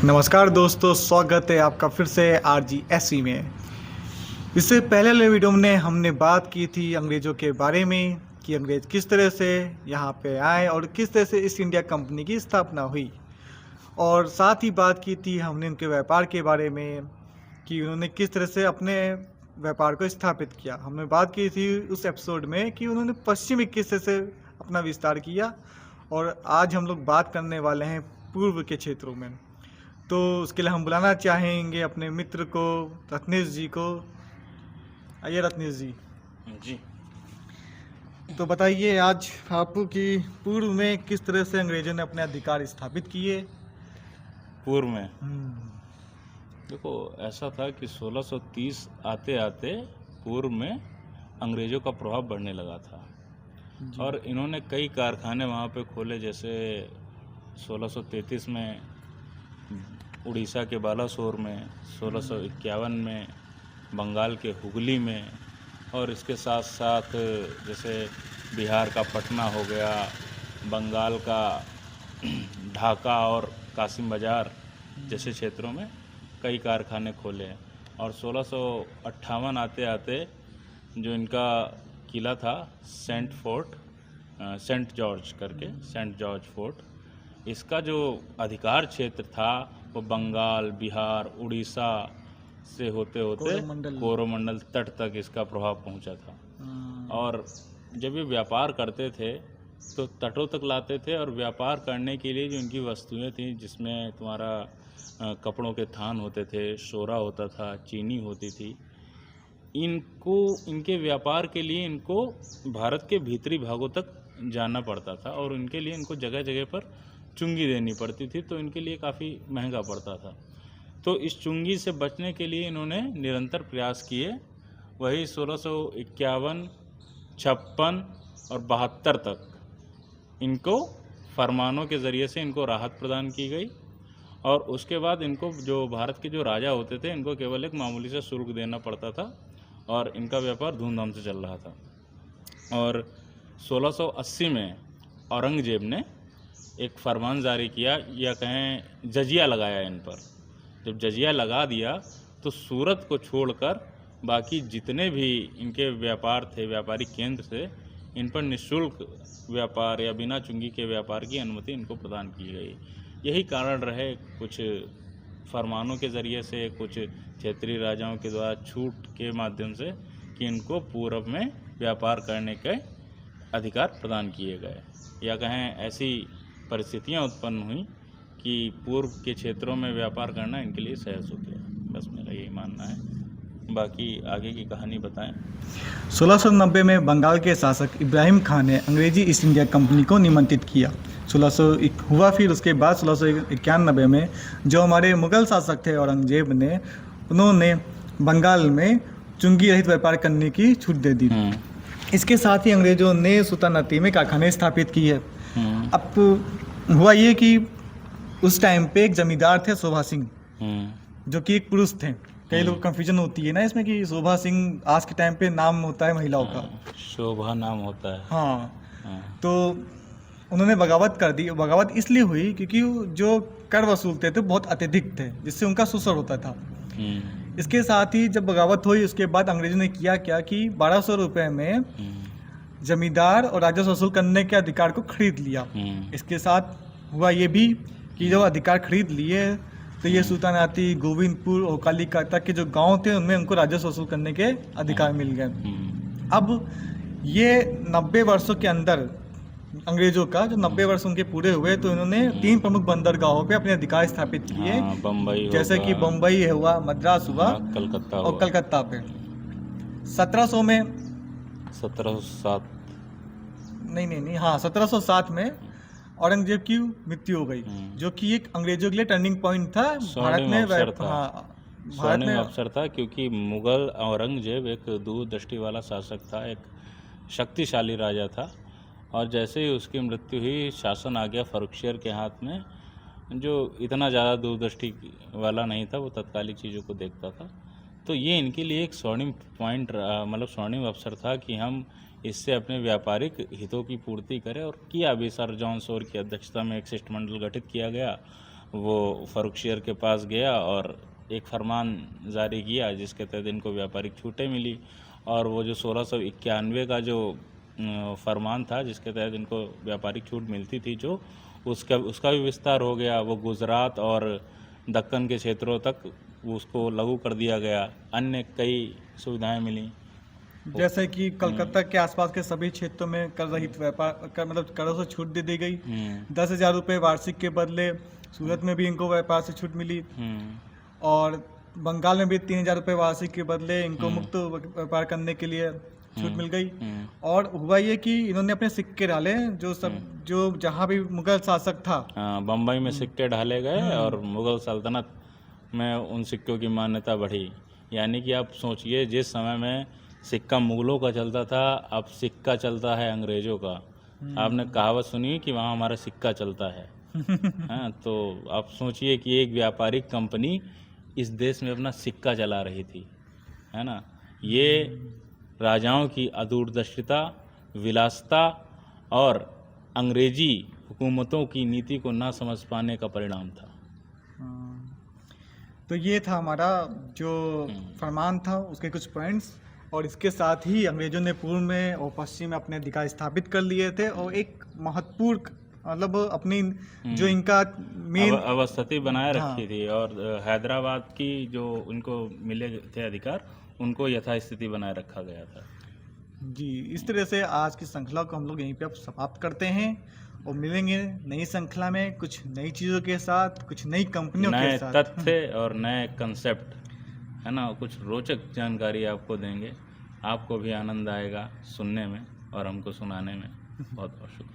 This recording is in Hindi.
नमस्कार दोस्तों, स्वागत है आपका फिर से RGSE में। इससे पहले वाले वीडियो में हमने बात की थी अंग्रेज़ों के बारे में कि अंग्रेज़ किस तरह से यहाँ पे आए और किस तरह से ईस्ट इंडिया कंपनी की स्थापना हुई, और साथ ही बात की थी हमने उनके व्यापार के बारे में कि उन्होंने किस तरह से अपने व्यापार को स्थापित किया। हमने बात की थी उस एपिसोड में कि उन्होंने पश्चिमी किस तरह से अपना विस्तार किया, और आज हम लोग बात करने वाले हैं पूर्व के क्षेत्रों में। तो उसके लिए हम बुलाना चाहेंगे अपने मित्र को, रत्नेश जी को। आइए रत्नेश जी। जी। तो बताइए आज आपको कि पूर्व में किस तरह से अंग्रेजों ने अपने अधिकार स्थापित किए। पूर्व में देखो, ऐसा था कि 1630 आते आते पूर्व में अंग्रेज़ों का प्रभाव बढ़ने लगा था और इन्होंने कई कारखाने वहाँ पे खोले। जैसे 1633 में उड़ीसा के बालासोर में, 1651 में बंगाल के हुगली में, और इसके साथ साथ जैसे बिहार का पटना हो गया, बंगाल का ढाका और कासिम बाज़ार जैसे क्षेत्रों में कई कारखाने खोले। और 1658 आते आते जो इनका किला था सेंट जॉर्ज फोर्ट, इसका जो अधिकार क्षेत्र था वो बंगाल, बिहार, उड़ीसा से होते होते कोरोमंडल तट तक इसका प्रभाव पहुंचा था। और जब ये व्यापार करते थे तो तटों तक लाते थे, और व्यापार करने के लिए जो इनकी वस्तुएं थी, जिसमें तुम्हारा कपड़ों के थान होते थे, सोरा होता था, चीनी होती थी, इनके व्यापार के लिए इनको भारत के भीतरी भागों तक जाना पड़ता था, और इनके लिए इनको जगह जगह पर चुंगी देनी पड़ती थी, तो इनके लिए काफ़ी महंगा पड़ता था। तो इस चुंगी से बचने के लिए इन्होंने निरंतर प्रयास किए। वही 1651, 56 और 72 तक इनको फरमानों के ज़रिए से इनको राहत प्रदान की गई, और उसके बाद इनको जो भारत के जो राजा होते थे, इनको केवल एक मामूली सा शुल्क देना पड़ता था, और इनका व्यापार धूमधाम से चल रहा था। और 1680 में औरंगजेब ने एक फरमान जारी किया, या कहें जजिया लगाया इन पर। जब जजिया लगा दिया तो सूरत को छोड़कर बाकी जितने भी इनके व्यापार थे, व्यापारिक केंद्र थे, इन पर निःशुल्क व्यापार या बिना चुंगी के व्यापार की अनुमति इनको प्रदान की गई। यही कारण रहे कुछ फरमानों के ज़रिए से, कुछ क्षेत्रीय राजाओं के द्वारा छूट के माध्यम से, कि इनको पूर्व में व्यापार करने के अधिकार प्रदान किए गए, या कहें ऐसी परिस्थितियां उत्पन्न हुई कि पूर्व के क्षेत्रों में व्यापार करना इनके लिए सहज हो गया। बस मेरा यही मानना है, बाकी आगे की कहानी बताएं। 1690 में बंगाल के शासक इब्राहिम खान ने अंग्रेजी ईस्ट इंडिया कंपनी को निमंत्रित किया। 1601 हुआ, फिर उसके बाद 1691 में जो हमारे मुगल शासक थे औरंगजेब ने, उन्होंने बंगाल में चुंगी रहित व्यापार करने की छूट दे दी। इसके साथ ही अंग्रेजों ने सुल्तानती में कारखाने स्थापित किए। अब हुआ ये कि उस टाइम पे एक जमींदार थे शोभा सिंह, जो कि एक पुरुष थे। कई लोग कंफ्यूजन होती है ना इसमें कि शोभा सिंह आज के टाइम पे नाम होता है महिलाओं का, शोभा नाम होता है। हाँ। तो उन्होंने बगावत कर दी। बगावत इसलिए हुई क्योंकि जो कर वसूलते थे बहुत अत्यधिक थे, जिससे उनका शोषण होता था। इसके साथ ही जब बगावत हुई, उसके बाद अंग्रेजों ने किया क्या कि 1200 रुपये में जमींदार और राजस्व वसूल करने के अधिकार को खरीद लिया। इसके साथ हुआ ये भी कि जब अधिकार खरीद लिए तो ये सुल्तानाती, गोविंदपुर और कालीकाता के जो गांव थे, उनमें उनको राजस्व वसूल करने के अधिकार मिल गए। अब ये 90 वर्षों के अंदर अंग्रेजों का जो 90 वर्ष उनके पूरे हुए, तो इन्होंने 3 प्रमुख बंदरगाहों पे अपने अधिकार स्थापित किए। बम्बई, जैसे कि बम्बई हुआ, मद्रास हुआ, कलकत्ता और कलकत्ता पे 1700 में 1707 नहीं, हाँ 1707 में औरंगजेब की मृत्यु हो गई, जो कि एक अंग्रेजों के लिए टर्निंग पॉइंट था। भारत में स्वर्णिम अवसर था, क्योंकि मुगल औरंगजेब एक दूरदृष्टि वाला शासक था, एक शक्तिशाली राजा था, और जैसे ही उसकी मृत्यु हुई, शासन आ गया फर्रुखशेर के हाथ में, जो इतना ज़्यादा दूरदृष्टि वाला नहीं था, वो तत्कालिक चीज़ों को देखता था। तो ये इनके लिए एक स्वर्णिम पॉइंट, मतलब स्वर्णिम अवसर था कि हम इससे अपने व्यापारिक हितों की पूर्ति करें। और किया भी, सर जॉन सोर की अध्यक्षता में एक शिष्टमंडल गठित किया गया वो फर्रुखशियर के पास गया और एक फरमान जारी किया जिसके तहत इनको व्यापारिक छूटें मिली। और वो जो 1691 का जो फरमान था जिसके तहत इनको व्यापारिक छूट मिलती थी, जो उसका भी विस्तार हो गया। वो गुजरात और दक्कन के क्षेत्रों तक उसको लागू कर दिया गया। अन्य कई सुविधाएं मिली, जैसे कि कलकत्ता के आसपास के सभी क्षेत्रों में कर रहित व्यापार कर मतलब करों से छूट दे दी गई। 10,000 रुपये वार्षिक के बदले सूरत में भी इनको व्यापार से छूट मिली, और बंगाल में भी 3,000 रुपये वार्षिक के बदले इनको मुक्त व्यापार करने के लिए छूट मिल गई। और हुआ ये कि इन्होंने अपने सिक्के डाले, जो जहाँ भी मुगल शासक था, बम्बई में सिक्के डाले गए और मुगल सल्तनत में उन सिक्कों की मान्यता बढ़ी। यानी कि आप सोचिए, जिस समय में सिक्का मुगलों का चलता था, अब सिक्का चलता है अंग्रेजों का। आपने कहावत सुनी कि वहाँ हमारा सिक्का चलता है। हाँ, तो आप सोचिए कि एक व्यापारिक कंपनी इस देश में अपना सिक्का चला रही थी, है ना। ये राजाओं की अदूरदर्शिता, विलासिता और अंग्रेजी हुकूमतों की नीति को ना समझ पाने का परिणाम था। तो ये था हमारा जो फरमान था, उसके कुछ पॉइंट्स। और इसके साथ ही अंग्रेजों ने पूर्व में और पश्चिम में अपने अधिकार स्थापित कर लिए थे, और एक महत्वपूर्ण मतलब अपनी जो इनका मेन अवस्थिति बनाए रखी थी। और हैदराबाद की जो उनको मिले थे अधिकार, उनको यथास्थिति बनाए रखा गया था। जी, इस तरह से आज की श्रृंखला को हम लोग यहीं पे अब समाप्त करते हैं, और मिलेंगे नई श्रृंखला में कुछ नई चीज़ों के साथ, कुछ नई कंपनियों के साथ, नए तथ्य और नए कंसेप्ट, है ना। कुछ रोचक जानकारी आपको देंगे, आपको भी आनंद आएगा सुनने में और हमको सुनाने में। बहुत बहुत शुक्रिया।